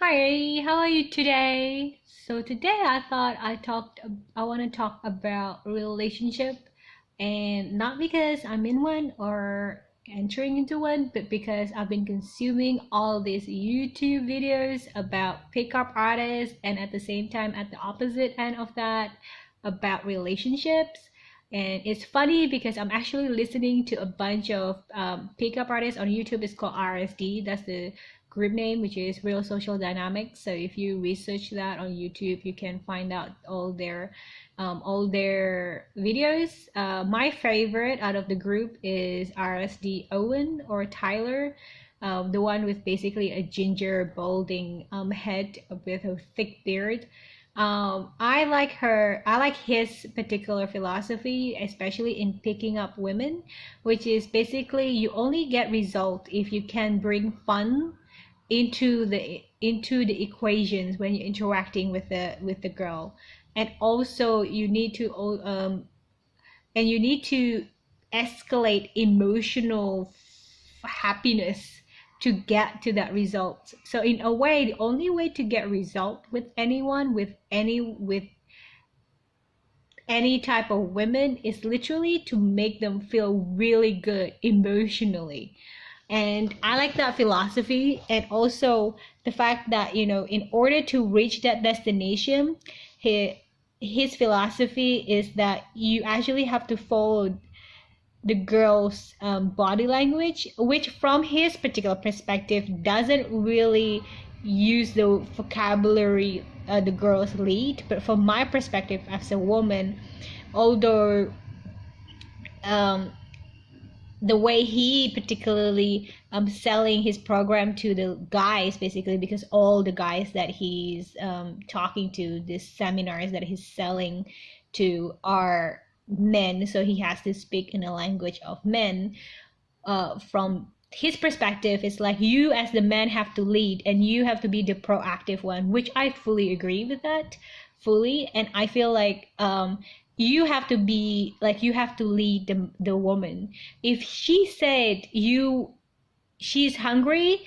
Hi, how are you today? So today I want to talk about relationship, and not because I'm in one or entering into one, but because I've been consuming all these YouTube videos about pickup artists, and at the same time at the opposite end of that about relationships. And it's funny because I'm actually listening to a bunch of pickup artists on YouTube. It's called RSD. That's the group name, which is Real Social Dynamics. So if you research that on YouTube, you can find out all their videos. My favorite out of the group is RSD Owen or Tyler, the one with basically a ginger balding head with a thick beard. I like her. I like his particular philosophy, especially in picking up women, which is basically you only get result if you can bring fun into the equations when you're interacting with the girl, and also you need to escalate emotional happiness to get to that result. So in a way, the only way to get result with anyone, with any type of women, is literally to make them feel really good emotionally. And I like that philosophy, and also the fact that, in order to reach that destination, his philosophy is that you actually have to follow the girl's body language, which from his particular perspective doesn't really use the vocabulary the girls lead. But from my perspective as a woman, although um, the way he particularly selling his program to the guys, basically because all the guys that he's talking to, these seminars that he's selling to, are men, so he has to speak in a language of men. From his perspective, it's like you as the man have to lead, and you have to be the proactive one, which I fully agree with that, fully. And I feel like you have to be like, you have to lead the woman. If she said she's hungry,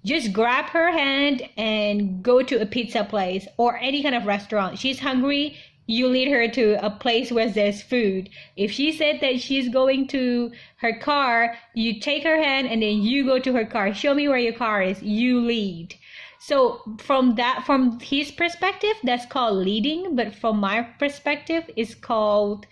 just grab her hand and go to a pizza place or any kind of restaurant. She's hungry, you lead her to a place where there's food. If she said that she's going to her car, you take her hand and then you go to her car. Show me where your car is. You lead. So from his perspective, that's called leading. But from my perspective, it's called,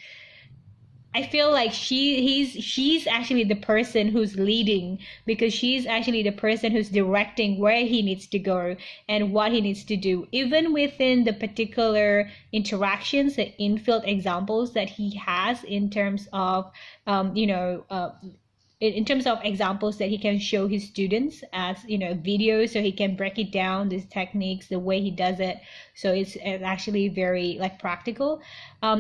I feel like she's actually the person who's leading, because she's actually the person who's directing where he needs to go and what he needs to do, even within the particular interactions, the infield examples that he has in terms of in terms of examples that he can show his students as videos, so he can break it down, these techniques, the way he does it. So it's actually very like practical.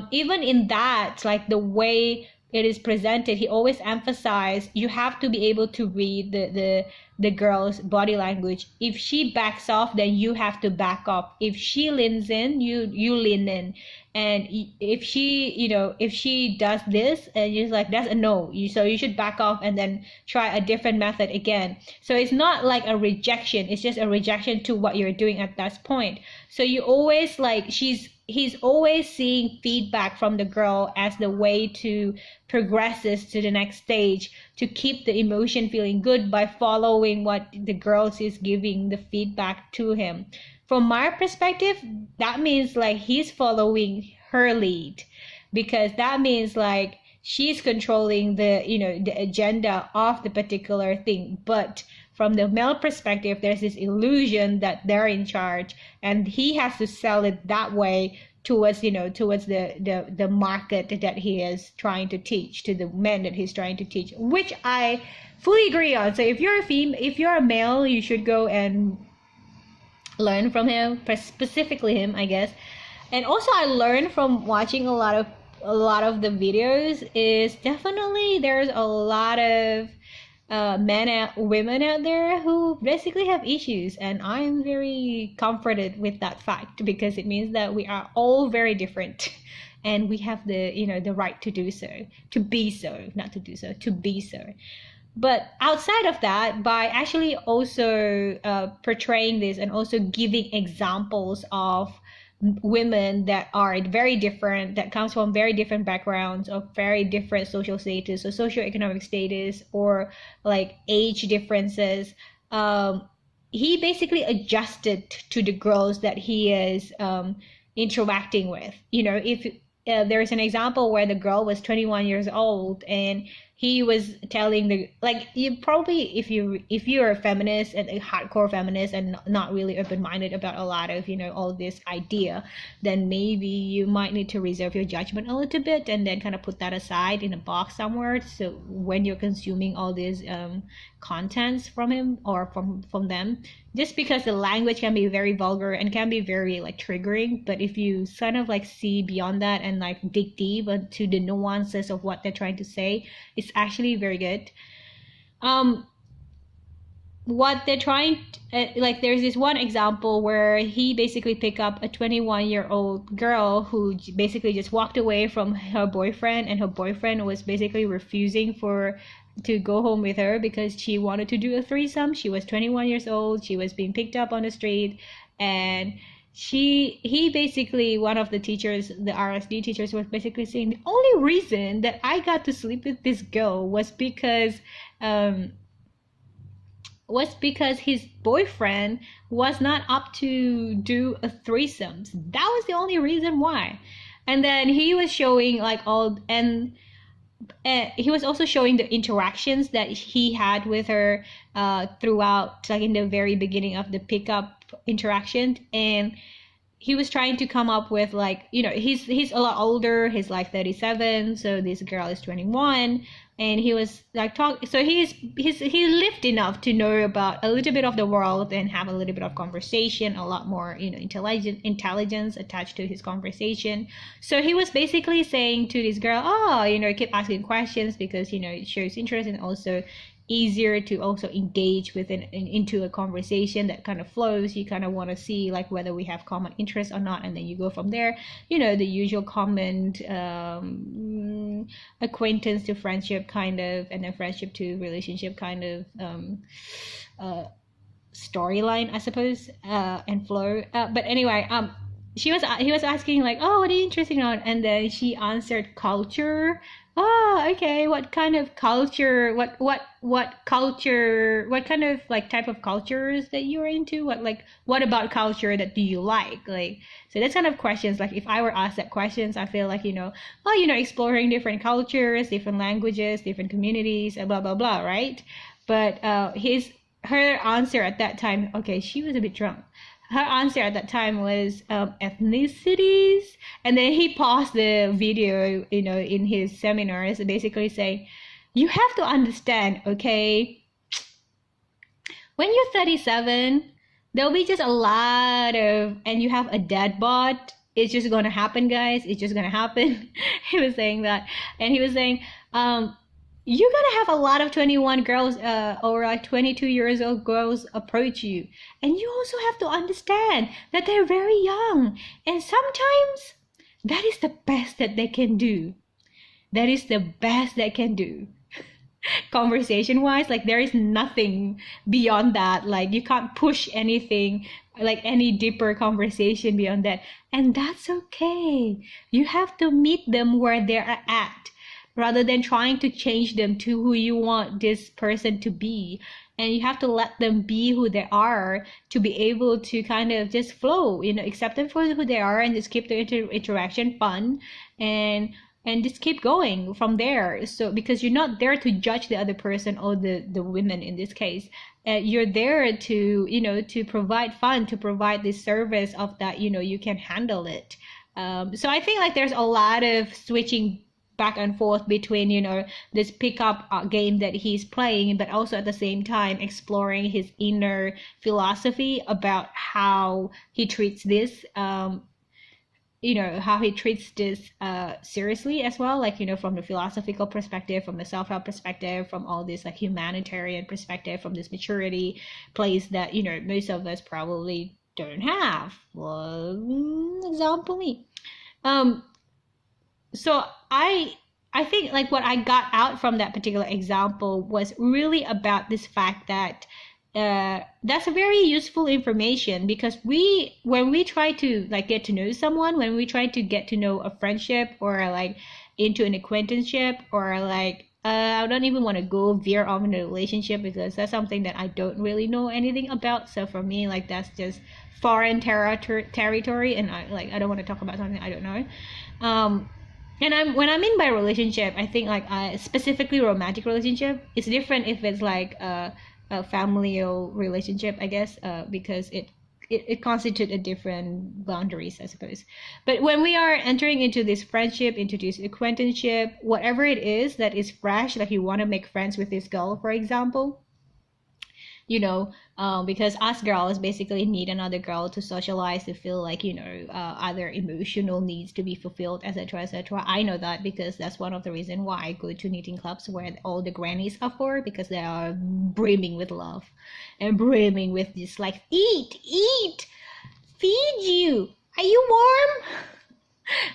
Even in that, like the way it is presented, he always emphasized you have to be able to read the girl's body language. If she backs off, then you have to back off. If she leans in, you lean in. And if she does this and you're like, that's a no, so you should back off and then try a different method again. So it's not like a rejection, it's just a rejection to what you're doing at that point. So you always like, he's always seeing feedback from the girl as the way to progresses to the next stage, to keep the emotion feeling good by following what the girl is giving the feedback to him. From my perspective, that means like he's following her lead, because that means like she's controlling the agenda of the particular thing. But from the male perspective, there's this illusion that they're in charge, and he has to sell it that way towards the market that he is trying to teach, to the men that he's trying to teach, which I fully agree on. So if you're a male, you should go and learn from him, specifically him, I guess. And also I learned from watching a lot of the videos is definitely there's a lot of men and women out there who basically have issues, and I'm very comforted with that fact, because it means that we are all very different and we have the right to do so, to be so, not to do so, to be so. But outside of that, by actually also portraying this and also giving examples of women that are very different, that comes from very different backgrounds, of very different social status or socioeconomic status, or like age differences, he basically adjusted to the girls that he is interacting with. You know, if there's an example where the girl was 21 years old and he was telling the, like, you probably, if you're a feminist and a hardcore feminist and not really open-minded about a lot of, you know, all this idea, then maybe you might need to reserve your judgment a little bit and then kind of put that aside in a box somewhere. So when you're consuming all these contents from him or from them, just because the language can be very vulgar and can be very like triggering, but if you kind of like see beyond that and like dig deep into the nuances of what they're trying to say, it's actually very good. What they're trying like, there's this one example where he basically picked up a 21-year-old girl who basically just walked away from her boyfriend, and her boyfriend was basically refusing to go home with her because she wanted to do a threesome. She was 21 years old. She was being picked up on the street, and he basically, one of the teachers, the RSD teachers, was basically saying the only reason that I got to sleep with this girl was because his boyfriend was not up to do a threesome. That was the only reason why. And then he was showing like all, and he was also showing the interactions that he had with her throughout, like in the very beginning of the pickup interaction. And he was trying to come up with, like, you know, he's a lot older. He's like 37, so this girl is 21, and he was like so he lived enough to know about a little bit of the world and have a little bit of conversation, a lot more, you know, intelligence attached to his conversation. So he was basically saying to this girl, oh, you know, keep asking questions because, you know, it shows interest, and also easier to also engage with into a conversation that kind of flows. You kind of want to see like whether we have common interests or not, and then you go from there. You know, the usual comment, acquaintance to friendship kind of, and then friendship to relationship kind of storyline, I suppose, and flow. But anyway, he was asking like, oh, what are you interested in? And then she answered culture. Oh, okay. What kind of culture? What culture? What kind of like type of cultures that you're into? What about culture that do you like? Like, so that's kind of questions. Like, if I were asked that questions, I feel like, you know, oh, you know, exploring different cultures, different languages, different communities, and blah blah blah, right? But her answer at that time, okay, she was a bit drunk. Her answer at that time was ethnicities, and then he paused the video, you know, in his seminars, basically saying, you have to understand, okay, when you're 37, there'll be just a lot of, and you have a dad bod, it's just gonna happen, guys, it's just gonna happen. He was saying that, and he was saying, you're gonna have a lot of 21 girls or like 22 years old girls approach you, and you also have to understand that they're very young, and sometimes that is the best that they can do. That is the best they can do. Conversation wise, like, there is nothing beyond that. Like, you can't push anything, like any deeper conversation beyond that, and that's okay. You have to meet them where they're at, rather than trying to change them to who you want this person to be. And you have to let them be who they are to be able to kind of just flow, you know, accept them for who they are, and just keep the interaction fun, and just keep going from there. So, because you're not there to judge the other person, or the women in this case, you're there to, you know, to provide fun, to provide this service of that, you know, you can handle it. So I think like there's a lot of switching back and forth between, you know, this pickup game that he's playing, but also at the same time exploring his inner philosophy about how he treats this, you know, how he treats this seriously as well, like, you know, from the philosophical perspective, from the self-help perspective, from all this like humanitarian perspective, from this maturity place that, you know, most of us probably don't have. Well, example me. So I think like what I got out from that particular example was really about this fact that that's a very useful information, because when we try to like get to know someone, when we try to get to know a friendship or like into an acquaintanceship, or like I don't even want to go veer off in a relationship because that's something that I don't really know anything about. So for me, like that's just foreign territory, and I don't want to talk about something I don't know. Um, and when I'm in my relationship, I think like specifically romantic relationship, it's different if it's like a familial relationship, I guess, because it constitutes a different boundaries, I suppose. But when we are entering into this friendship, into this acquaintanceship, whatever it is that is fresh, like you want to make friends with this girl, for example, because us girls basically need another girl to socialize, to feel like, other emotional needs to be fulfilled, etc., etc. I know that because that's one of the reasons why I go to knitting clubs where all the grannies are for, because they are brimming with love and brimming with this like, eat, feed you. Are you warm?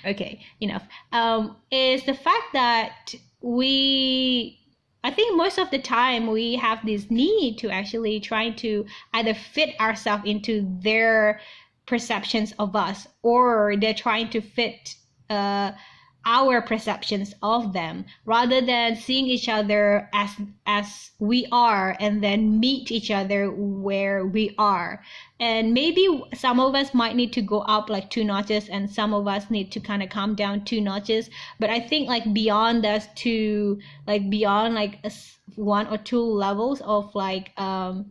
Okay, enough. Is the fact that I think most of the time we have this need to actually try to either fit ourselves into their perceptions of us, or they're trying to fit our perceptions of them, rather than seeing each other as we are and then meet each other where we are. And maybe some of us might need to go up like 2 notches, and some of us need to kind of come down 2 notches. But I think like beyond that, to like beyond like 1 or 2 levels of like kind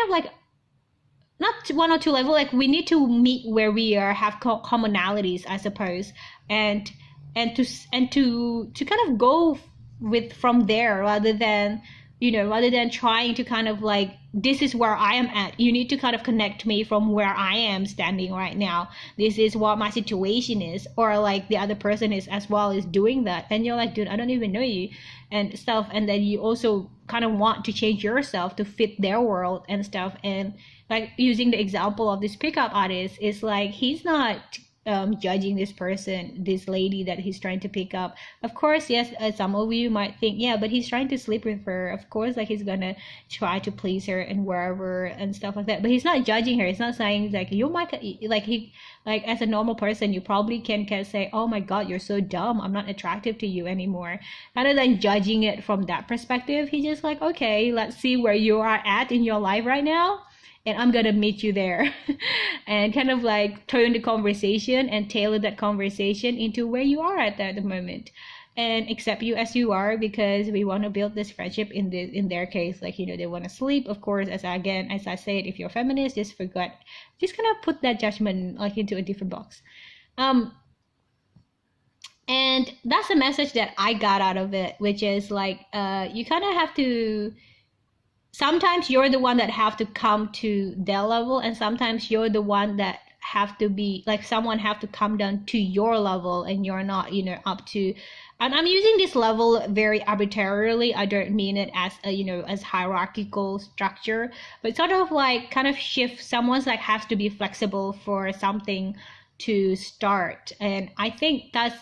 of like not 1 or 2 level, like we need to meet where we are, have commonalities, I suppose, and to kind of go with from there, rather than trying to kind of like, this is where I am at, you need to kind of connect me from where I am standing right now, this is what my situation is, or like the other person is as well is doing that, and you're like, dude, I don't even know you and stuff, and then you also kind of want to change yourself to fit their world and stuff. And like using the example of this pickup artist, is like he's not judging this person, this lady that he's trying to pick up. Of course, yes, some of you might think, yeah, but he's trying to sleep with her. Of course, like he's gonna try to please her and wherever and stuff like that. But he's not judging her. He's not saying like, you might like he like as a normal person, you probably can say, oh my god, you're so dumb, I'm not attractive to you anymore. Rather than judging it from that perspective, he's just like, okay, let's see where you are at in your life right now, and I'm gonna meet you there. And kind of like turn the conversation and tailor that conversation into where you are at the moment, and accept you as you are, because we want to build this friendship. In their case, like, they want to sleep, of course. As I said, if you're feminist, just kind of put that judgment like into a different box. And that's the message that I got out of it, which is like, you kind of have to, sometimes you're the one that have to come to their level, and sometimes you're the one that have to be like, someone have to come down to your level, and you're not, up to. And I'm using this level very arbitrarily. I don't mean it as a, as hierarchical structure, but sort of like kind of shift. Someone's like has to be flexible for something to start. And I think that's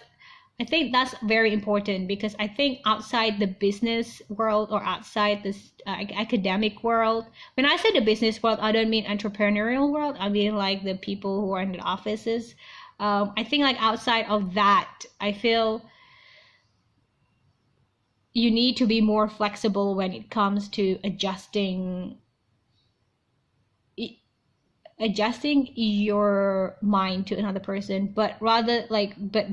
very important, because I think outside the business world, or outside this academic world, when I say the business world, I don't mean entrepreneurial world, I mean like the people who are in the offices. I think like outside of that, I feel you need to be more flexible when it comes to adjusting your mind to another person, but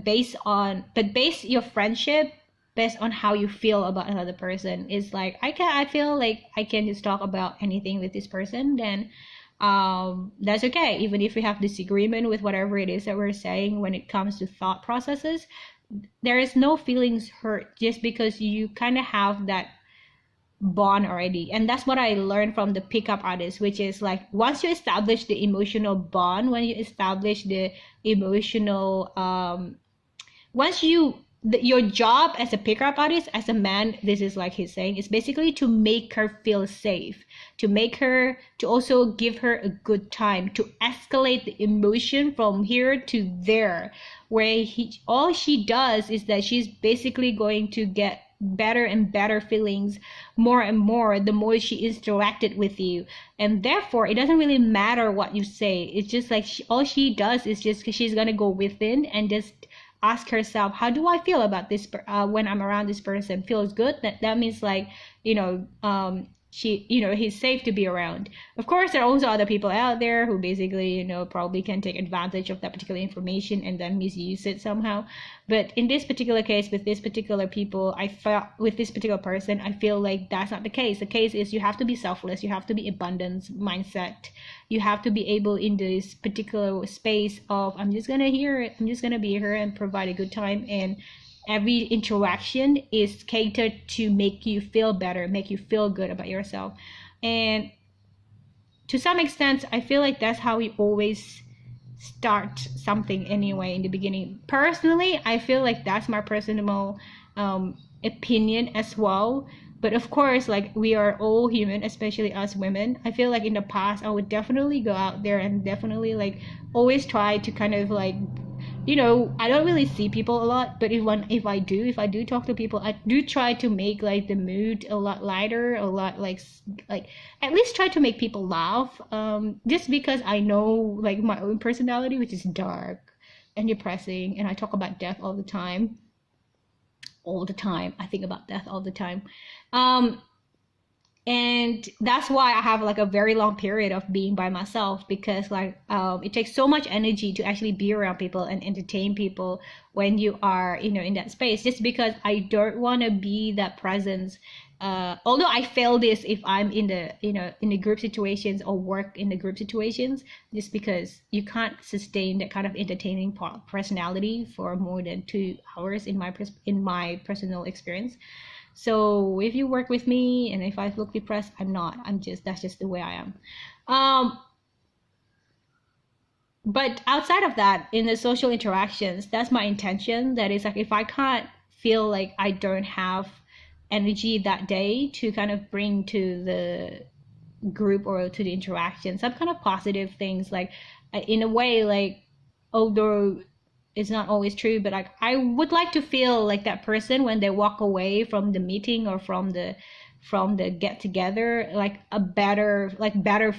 base your friendship based on how you feel about another person. Is like, I feel like I can just talk about anything with this person, then that's okay, even if we have disagreement with whatever it is that we're saying. When it comes to thought processes, there is no feelings hurt, just because you kind of have that bond already. And that's what I learned from the pickup artist, which is like, once you establish the emotional bond, when you establish the emotional once you your job as a pickup artist, as a man, this is like he's saying, is basically to make her feel safe, to also give her a good time, to escalate the emotion from here to there, where all she does is that she's basically going to get better and better feelings more and more the more she interacted with you. And therefore it doesn't really matter what you say. It's just like all she does is just she's gonna go within and just ask herself, how do I feel about this when I'm around this person? Feels good. That means like, he's safe to be around. Of course, there are also other people out there who basically, probably can take advantage of that particular information and then misuse it somehow. But in this particular case, with this particular people, with this particular person, I feel like that's not the case. The case is you have to be selfless, you have to be abundance mindset, you have to be able in this particular space of I'm just gonna be here and provide a good time, and every interaction is catered to make you feel better, make you feel good about yourself. And to some extent, I feel like that's how we always start something anyway in the beginning. Personally, I feel like that's my personal opinion as well. But of course, like, we are all human, especially us women. I feel like in the past, I would definitely go out there and definitely like always try to kind of like, I don't really see people a lot, but if I do talk to people, I do try to make like the mood a lot lighter, a lot like at least try to make people laugh. Just because I know like my own personality, which is dark and depressing, and I talk about death all the time. I think about death all the time. And that's why I have like a very long period of being by myself, because like it takes so much energy to actually be around people and entertain people when you are in that space, just because I don't want to be that presence. Although I fail this if I'm in the group situations or work in the group situations, just because you can't sustain that kind of entertaining personality for more than 2 hours in my personal experience. So if you work with me and if I look depressed, that's just the way I am. But outside of that, in the social interactions, that's my intention. That is like, if I can't feel like I don't have energy that day to kind of bring to the group or to the interaction some kind of positive things, like in a way, like, although it's not always true, but like I would like to feel like that person when they walk away from the meeting or from the get together, like a better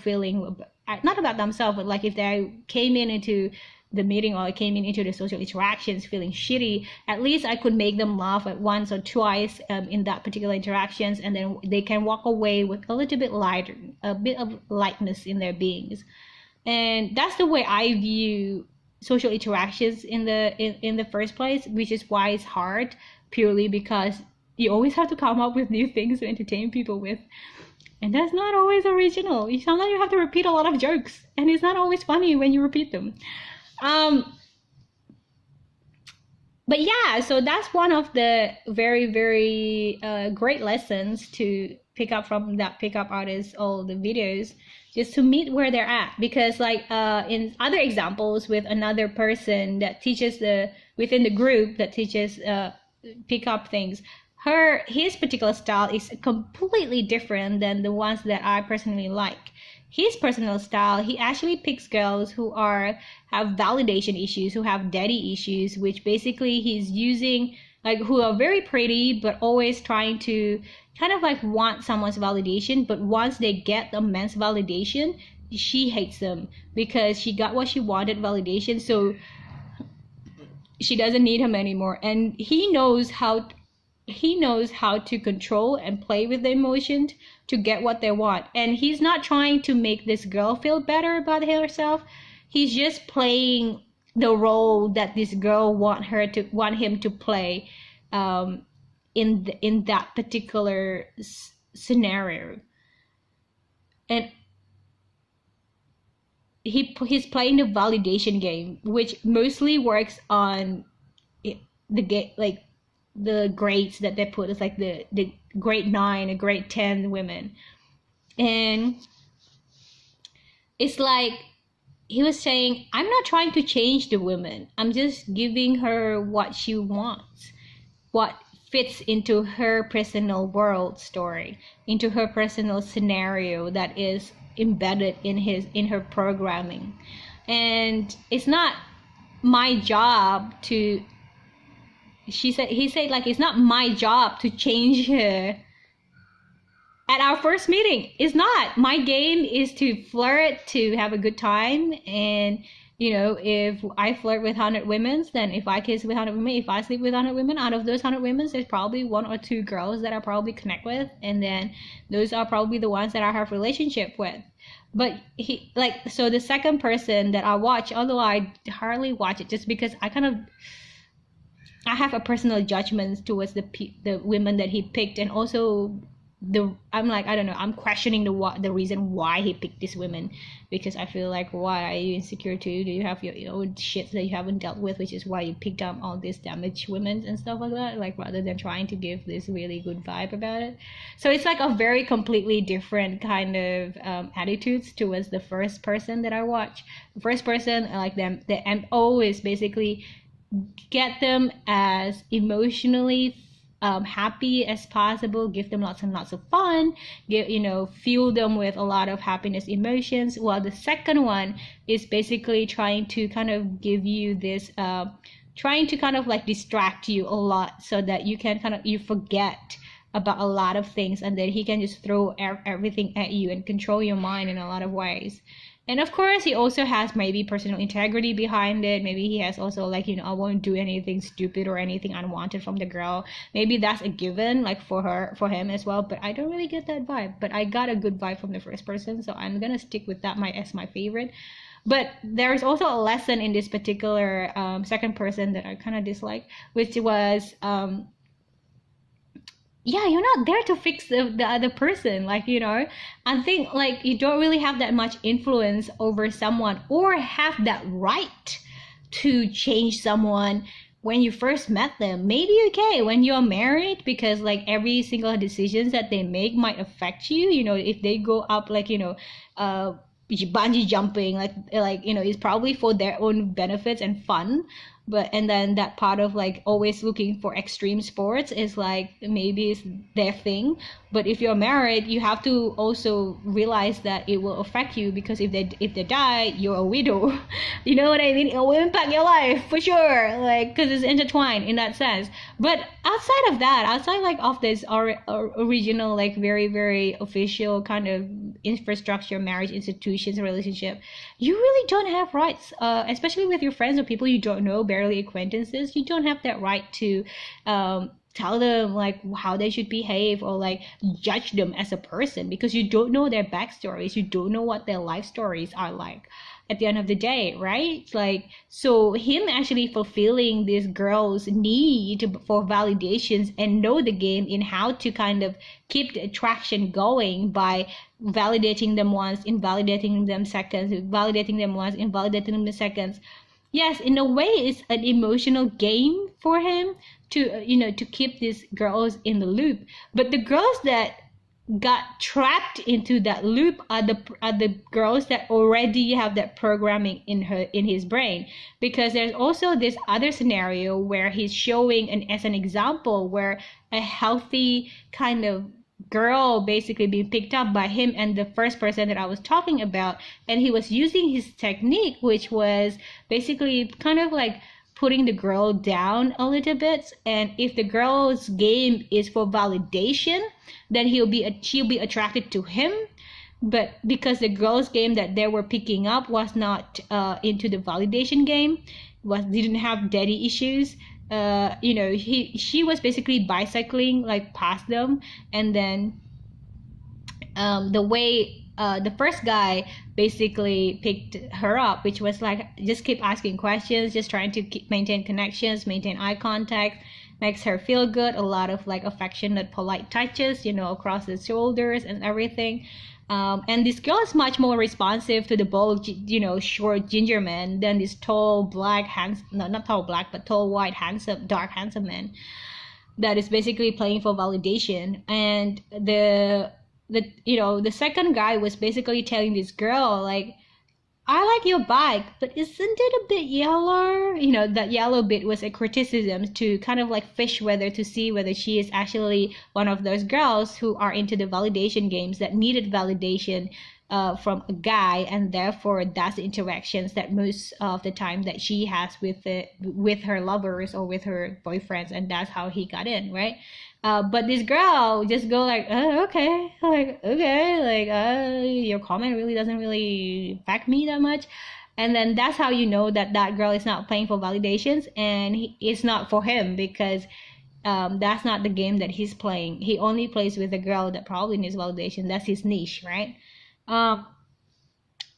feeling, not about themselves, but like if they came into the meeting or came into the social interactions feeling shitty, at least I could make them laugh at once or twice in that particular interactions, and then they can walk away with a little bit lighter, a bit of lightness in their beings. And that's the way I view social interactions in the first place, which is why it's hard, purely because you always have to come up with new things to entertain people with, and that's not always original. Sometimes you have to repeat a lot of jokes, and it's not always funny when you repeat them. But yeah, so that's one of the very, very great lessons to pick up from that pickup artist, all the videos, just to meet where they're at. Because like in other examples with another person that teaches within the group that teaches pick up things, his particular style is completely different than the ones that I personally like. His personal style, he actually picks girls who have validation issues, who have daddy issues, which basically he's using, like, who are very pretty but always trying to kind of like want someone's validation. But once they get the man's validation, she hates them because she got what she wanted, validation, so she doesn't need him anymore. And he knows how to control and play with the emotions to get what they want. And he's not trying to make this girl feel better about herself. He's just playing the role that this girl want him to play in that particular scenario. And he's playing the validation game, which mostly works on the grades that they put. It's like the grade 9 and grade 10 women. And it's like he was saying, I'm not trying to change the woman, I'm just giving her what she wants. what fits into her personal world story, into her personal scenario that is embedded in her programming. And it's not my job to, he said, like, it's not my job to change her at our first meeting. It's not. My game is to flirt, to have a good time. And if I flirt with 100 women, then if I kiss with 100 women, if I sleep with 100 women, out of those 100 women, there's probably 1 or 2 girls that I probably connect with, and then those are probably the ones that I have relationship with. But so the second person that I watch, although I hardly watch it just because I have a personal judgment towards the women that he picked, and also I'm like, I don't know, I'm questioning the reason why he picked these women, because I feel like, why are you insecure too? Do you have your own shit that you haven't dealt with, which is why you picked up all these damaged women and stuff like that, like, rather than trying to give this really good vibe about it. So it's like a very completely different kind of attitudes towards the first person that I watch. The first person, I like them, the MO is basically get them as emotionally happy as possible, give them lots and lots of fun, fuel them with a lot of happiness emotions, while the second one is basically trying to kind of give you this trying to kind of like distract you a lot, so that you can you forget about a lot of things, and then he can just throw everything at you and control your mind in a lot of ways. And of course, he also has maybe personal integrity behind it. Maybe he has also, like, I won't do anything stupid or anything unwanted from the girl. Maybe that's a given, like, for him as well. But I don't really get that vibe. But I got a good vibe from the first person, so I'm gonna stick with that as my favorite. But there's also a lesson in this particular second person that I kind of dislike, which was yeah, you're not there to fix the other person. Like, I think, like, you don't really have that much influence over someone, or have that right to change someone when you first met them. Maybe okay when you're married, because like every single decisions that they make might affect you. If they go up, like, bungee jumping, like it's probably for their own benefits and fun. And then that part of, like, always looking for extreme sports is, like, maybe it's their thing. But if you're married, you have to also realize that it will affect you, because if they die, you're a widow. You know what I mean? It will impact your life for sure, like, because it's intertwined in that sense. But outside like of this original, like, very very official kind of infrastructure, marriage institutions, relationship, you really don't have rights, especially with your friends or people you don't know, barely acquaintances. You don't have that right to tell them, like, how they should behave, or like judge them as a person, because you don't know their backstories. You don't know what their life stories are like at the end of the day, right? Like, so him actually fulfilling this girl's need for validations, and know the game in how to kind of keep the attraction going by validating them once, invalidating them seconds, validating them once, invalidating them seconds. Yes, in a way, it's an emotional game for him to to keep these girls in the loop. But the girls that got trapped into that loop are the girls that already have that programming in his brain. Because there's also this other scenario where he's showing as an example, where a healthy kind of girl basically being picked up by him and the first person that I was talking about, and he was using his technique, which was basically kind of like putting the girl down a little bit. And if the girl's game is for validation, then she'll be attracted to him. But because the girl's game that they were picking up was not into the validation game, didn't have daddy issues, she was basically bicycling like past them. And then the way the first guy basically picked her up, which was like, just keep asking questions, just trying to maintain connections, maintain eye contact, makes her feel good, a lot of like affectionate, polite touches, across the shoulders and everything. And this girl is much more responsive to the bold, short ginger man than this tall black, not tall black, but tall white, dark handsome man that is basically playing for validation. And the second guy was basically telling this girl, like, I like your bike, but isn't it a bit yellow? You know, that yellow bit was a criticism to kind of like fish whether to see whether she is actually one of those girls who are into the validation games that needed validation from a guy, and therefore that's the interactions that most of the time that she has with her lovers or with her boyfriends, and that's how he got in, right? But this girl just go like, oh, okay, like okay, like your comment really doesn't really affect me that much, and then that's how you know that that girl is not playing for validations, and it's not for him because that's not the game that he's playing. He only plays with a girl that probably needs validation. That's his niche, right? Um,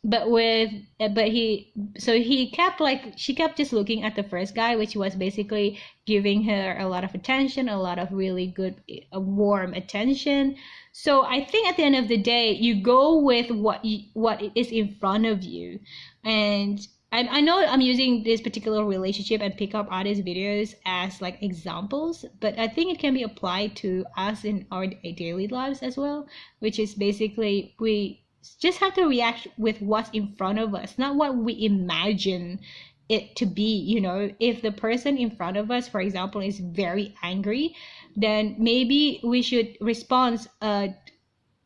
but with but he so he kept like she kept just looking at the first guy, which was basically giving her a lot of attention, a lot of really good warm attention. So I think at the end of the day you go with what is in front of you. And I know I'm using this particular relationship and pickup artist videos as like examples, but I think it can be applied to us in our daily lives as well, which is basically we just have to react with what's in front of us, not what we imagine it to be. You know, if the person in front of us, for example, is very angry, then maybe we should respond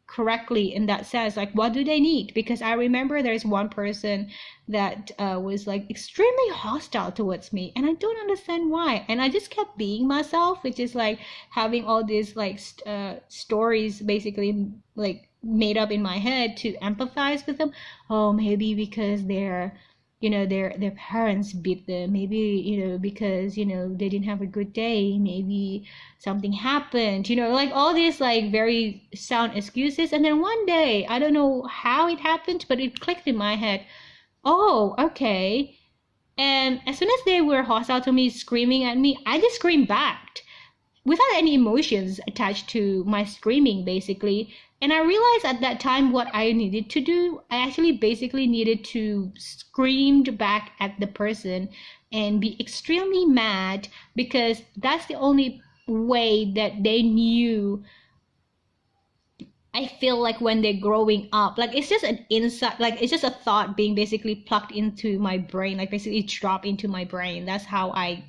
correctly in that sense, like what do they need? Because I remember there's one person that was like extremely hostile towards me, and I don't understand why, and I just kept being myself, which is like having all these like stories basically like made up in my head to empathize with them. Oh, maybe because they're, you know, their parents beat them, maybe, you know, because, you know, they didn't have a good day, maybe something happened, you know, like all these like very sound excuses. And then one day, I don't know how it happened, but it clicked in my head. Oh, okay. And as soon as they were hostile to me, screaming at me, I just screamed back without any emotions attached to my screaming, basically. And I realized at that time what I needed to do. I actually basically needed to scream back at the person and be extremely mad, because that's the only way that they knew. I feel like when they're growing up, like it's just an insight, like it's just a thought being basically plugged into my brain, like basically dropped into my brain. That's how I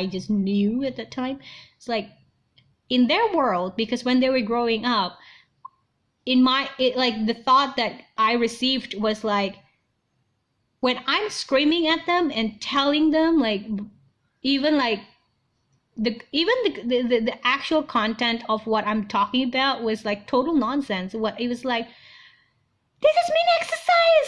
just knew at that time. It's like in their world, because when they were growing up, like the thought that I received was like, when I'm screaming at them and telling them like, even like the actual content of what I'm talking about was like total nonsense. What it was like, this is mean exercise.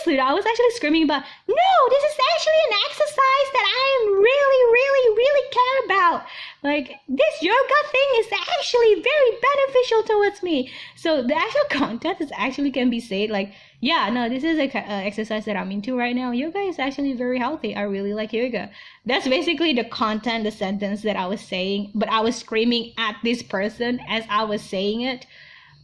You know, I was actually screaming about, no, this is actually an exercise that I am really, really, really care about. Like, this yoga thing is actually very beneficial towards me. So the actual content is actually can be said like, yeah, no, this is a exercise that I'm into right now. Yoga is actually very healthy. I really like yoga. That's basically the content, the sentence that I was saying, but I was screaming at this person as I was saying it.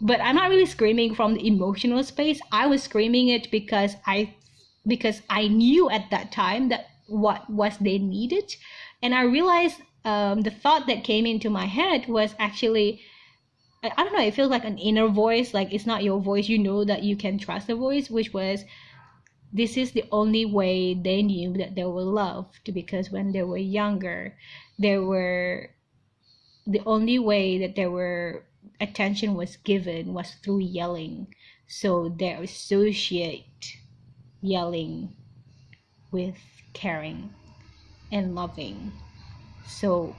But I'm not really screaming from the emotional space. I was screaming it because I knew at that time that what was they needed. And I realized the thought that came into my head was actually, I don't know, it feels like an inner voice, like it's not your voice, you know that you can trust the voice, which was, this is the only way they knew that they were loved, because when they were younger, the only way that they were attention was given was through yelling. So they associate yelling with caring and loving. So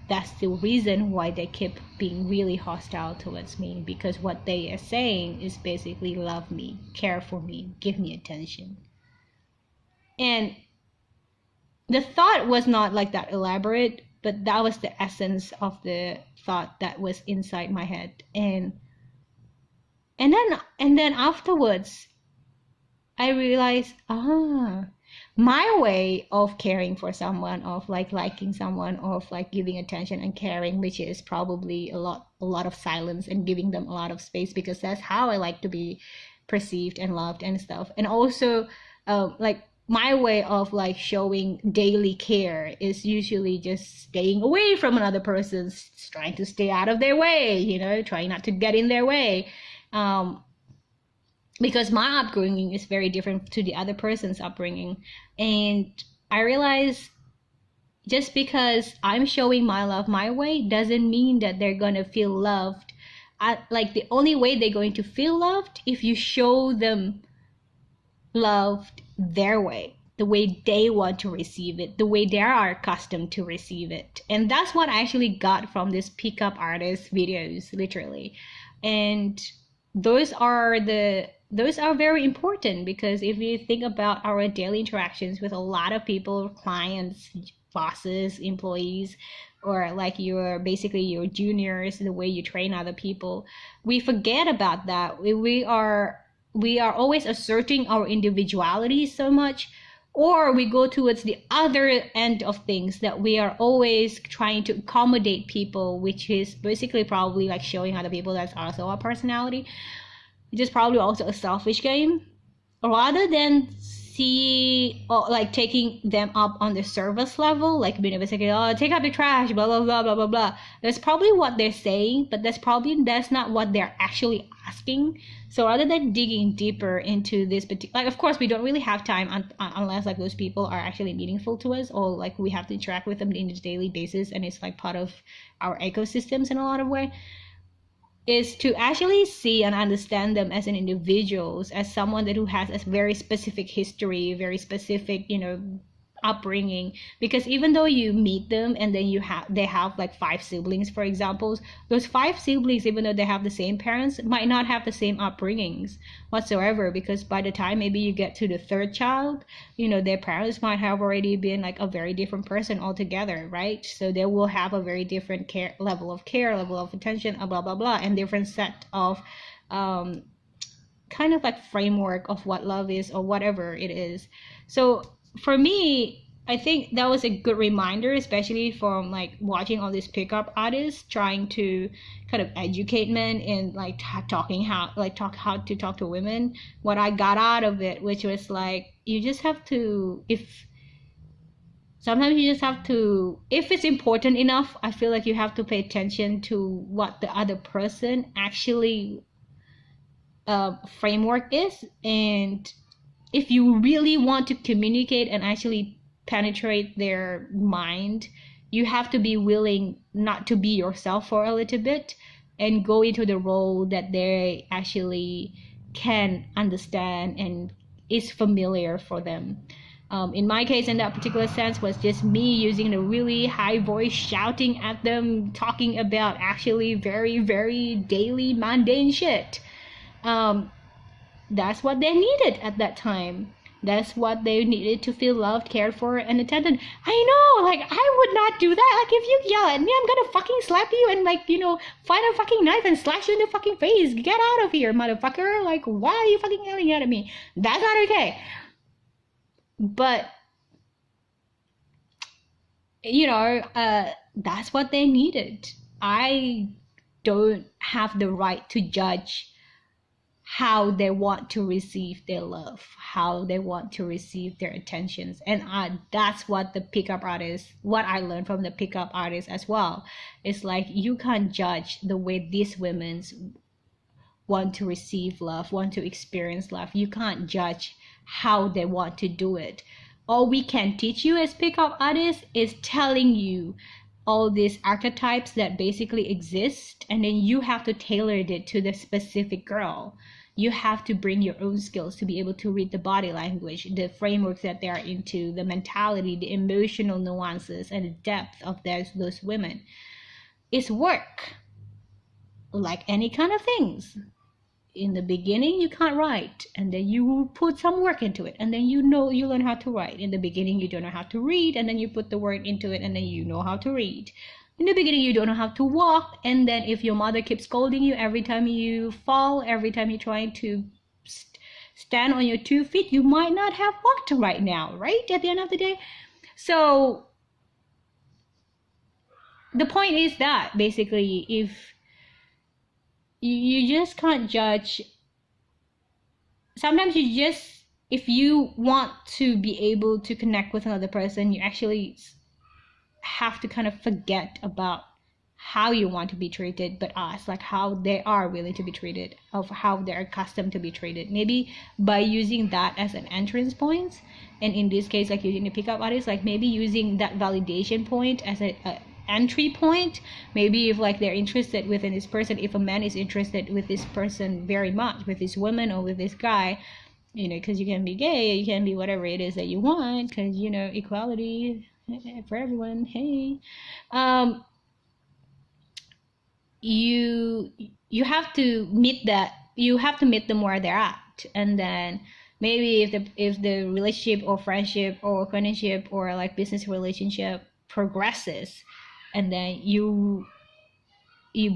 that's the reason why they keep being really hostile towards me, because what they are saying is basically love me, care for me, give me attention. And the thought was not like that elaborate, but that was the essence of the thought that was inside my head. And then afterwards I realized, my way of caring for someone, of like liking someone, of like giving attention and caring, which is probably a lot of silence and giving them a lot of space, because that's how I like to be perceived and loved and stuff. And also like my way of like showing daily care is usually just staying away from another person, trying to stay out of their way, you know, trying not to get in their way. because my upbringing is very different to the other person's upbringing. And I realize just because I'm showing my love my way doesn't mean that they're gonna feel loved. Like the only way they're going to feel loved if you show them loved their way, the way they want to receive it, the way they are accustomed to receive it. And that's what I actually got from this pickup artist videos, literally. And those are very important, because if you think about our daily interactions with a lot of people, clients, bosses, employees, or like basically your juniors, the way you train other people, we forget about that. We are always asserting our individuality so much, or we go towards the other end of things, that we are always trying to accommodate people, which is basically probably like showing other people that's also our personality, which is probably also a selfish game, rather than see, or like taking them up on the service level, like being able to say, oh, take out the trash, blah blah blah blah blah blah. That's probably what they're saying, but that's not what they're actually asking. So rather than digging deeper into this particular, like, of course we don't really have time unless like those people are actually meaningful to us, or like we have to interact with them in a daily basis, and it's like part of our ecosystems in a lot of way, is to actually see and understand them as an individuals, as someone who has a very specific history, very specific, upbringing. Because even though you meet them and then they have like 5 siblings, for example, those 5 siblings, even though they have the same parents, might not have the same upbringings whatsoever, because by the time maybe you get to the 3rd child, their parents might have already been like a very different person altogether, right? So they will have a very different level of attention, blah blah blah, and different set of kind of like framework of what love is, or whatever it is. So for me, I think that was a good reminder, especially from like watching all these pickup artists trying to kind of educate men in like how to talk to women. What I got out of it, which was like, you just have to, sometimes you just have to, if it's important enough, I feel like you have to pay attention to what the other person actually framework is. And if you really want to communicate and actually penetrate their mind, you have to be willing not to be yourself for a little bit and go into the role that they actually can understand and is familiar for them. In my case, in that particular sense, was just me using a really high voice, shouting at them, talking about actually very, very daily mundane shit. That's what they needed at that time. That's what they needed to feel loved, cared for, and attended. I know, like, I would not do that. Like, if you yell at me, I'm gonna fucking slap you and, like, find a fucking knife and slash you in the fucking face. Get out of here, motherfucker. Like, why are you fucking yelling at me? That's not okay. But, that's what they needed. I don't have the right to judge how they want to receive their love, how they want to receive their attentions. And that's what what I learned from the pickup artists as well. It's like, you can't judge the way these women want to receive love, want to experience love. You can't judge how they want to do it. All we can teach you as pickup artists is telling you all these archetypes that basically exist, and then you have to tailor it to the specific girl. You have to bring your own skills to be able to read the body language, the frameworks that they are into, the mentality, the emotional nuances, and the depth of those women. It's work, like any kind of things. In the beginning, you can't write, and then you put some work into it, and then you learn how to write. In the beginning, you don't know how to read, and then you put the work into it, and then you know how to read. In the beginning, you don't know how to walk, and then if your mother keeps scolding you every time you fall, every time you're trying to stand on your 2 feet, you might not have walked right now, right? At the end of the day. So the point is that basically, if you just can't judge, sometimes if you want to be able to connect with another person, you actually have to kind of forget about how you want to be treated, but ask like how they are willing to be treated, of how they're accustomed to be treated. Maybe by using that as an entrance point, and in this case, like using the pickup artist, like maybe using that validation point as a entry point. Maybe if like they're interested within this person, if a man is interested with this person very much, with this woman or with this guy, you know, because you can be gay, you can be whatever it is that you want, because, you know, equality for everyone, hey. You have to meet that, you have to meet them where they're at, and then maybe if the relationship or friendship or acquaintanceship or like business relationship progresses, and then you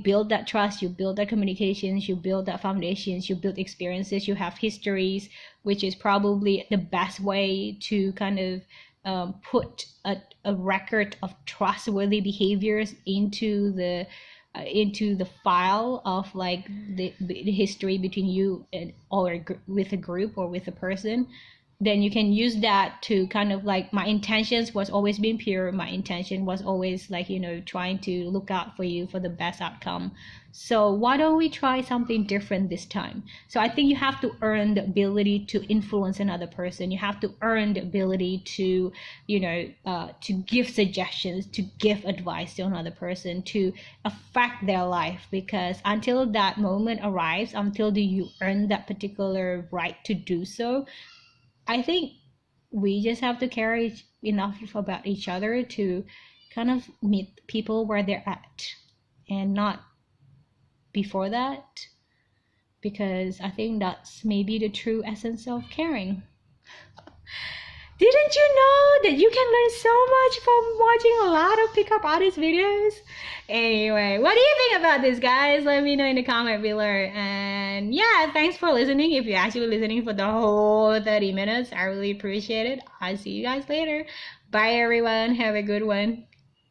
build that trust, you build that communications, you build that foundations, you build experiences, you have histories, which is probably the best way to kind of put a record of trustworthy behaviors into the file of like the history between you and or with a group or with a person. Then you can use that to kind of like, my intentions was always being pure, my intention was always like, you know, trying to look out for you for the best outcome. So why don't we try something different this time? So I think you have to earn the ability to influence another person. You have to earn the ability to, you know, to give suggestions, to give advice to another person, to affect their life. Because until that moment arrives, until you earn that particular right to do so, I think we just have to care enough about each other to kind of meet people where they're at, and not before that, because I think that's maybe the true essence of caring. Didn't you know that you can learn so much from watching a lot of pickup artist videos? Anyway, what do you think about this, guys? Let me know in the comment below. And yeah, thanks for listening. If you're actually listening for the whole 30 minutes, I really appreciate it. I'll see you guys later. Bye, everyone. Have a good one.